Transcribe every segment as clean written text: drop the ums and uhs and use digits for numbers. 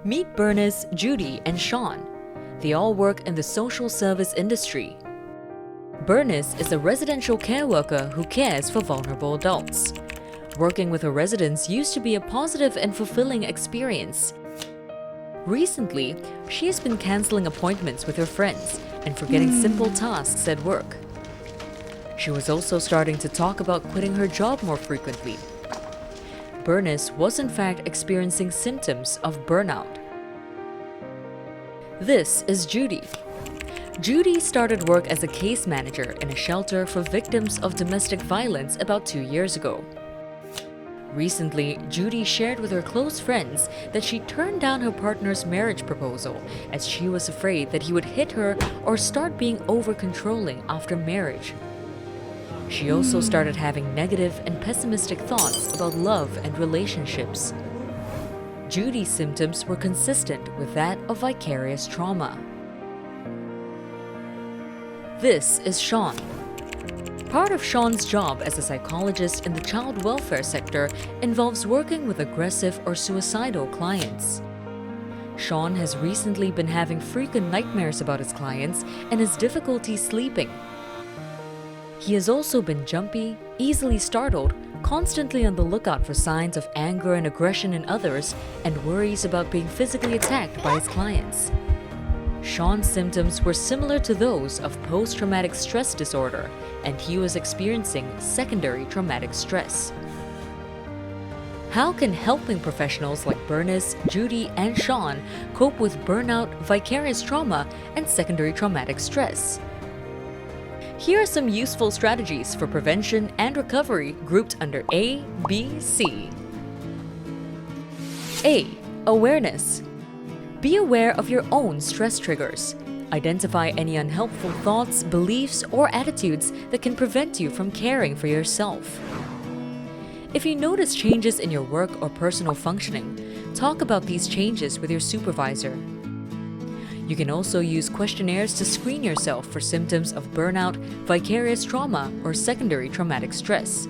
Meet Bernice, Judy, and Sean. They all work in the social service industry. Bernice is a residential care worker who cares for vulnerable adults. Working with her residents used to be a positive and fulfilling experience. Recently, she has been canceling appointments with her friends and forgetting simple tasks at work. She was also starting to talk about quitting her job more frequently. Bernice was in fact experiencing symptoms of burnout. This is Judy. Judy started work as a case manager in a shelter for victims of domestic violence about 2 years ago. Recently, Judy shared with her close friends that she turned down her partner's marriage proposal as she was afraid that he would hit her or start being over-controlling after marriage. She also started having negative and pessimistic thoughts about love and relationships. Judy's symptoms were consistent with that of vicarious trauma. This is Sean. Part of Sean's job as a psychologist in the child welfare sector involves working with aggressive or suicidal clients. Sean has recently been having frequent nightmares about his clients and has difficulty sleeping. He has also been jumpy, easily startled, constantly on the lookout for signs of anger and aggression in others, and worries about being physically attacked by his clients. Sean's symptoms were similar to those of post-traumatic stress disorder, and he was experiencing secondary traumatic stress. How can helping professionals like Bernice, Judy, and Sean cope with burnout, vicarious trauma, and secondary traumatic stress? Here are some useful strategies for prevention and recovery grouped under A, B, C. A. Awareness. Be aware of your own stress triggers. Identify any unhelpful thoughts, beliefs, or attitudes that can prevent you from caring for yourself. If you notice changes in your work or personal functioning, talk about these changes with your supervisor. You can also use questionnaires to screen yourself for symptoms of burnout, vicarious trauma, or secondary traumatic stress.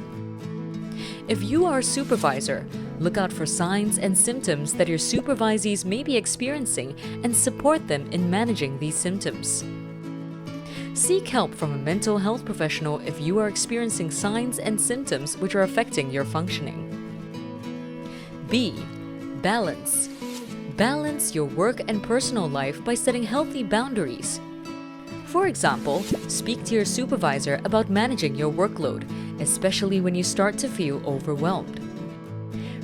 If you are a supervisor, look out for signs and symptoms that your supervisees may be experiencing and support them in managing these symptoms. Seek help from a mental health professional if you are experiencing signs and symptoms which are affecting your functioning. B. Balance. Balance your work and personal life by setting healthy boundaries. For example, speak to your supervisor about managing your workload, especially when you start to feel overwhelmed.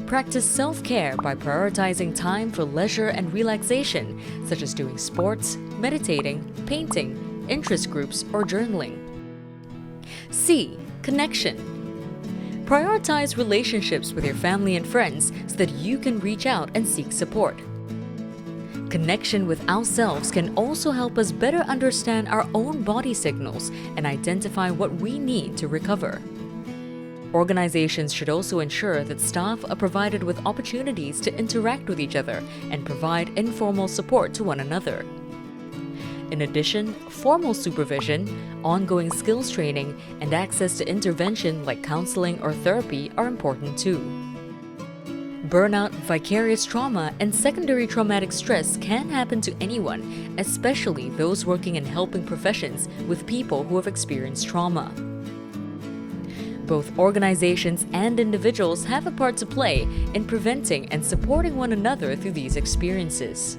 Practice self-care by prioritizing time for leisure and relaxation, such as doing sports, meditating, painting, interest groups, or journaling. C. Connection. Prioritize relationships with your family and friends so that you can reach out and seek support. Connection with ourselves can also help us better understand our own body signals and identify what we need to recover. Organizations should also ensure that staff are provided with opportunities to interact with each other and provide informal support to one another. In addition, formal supervision, ongoing skills training, and access to intervention like counseling or therapy are important too. Burnout, vicarious trauma, and secondary traumatic stress can happen to anyone, especially those working in helping professions with people who have experienced trauma. Both organizations and individuals have a part to play in preventing and supporting one another through these experiences.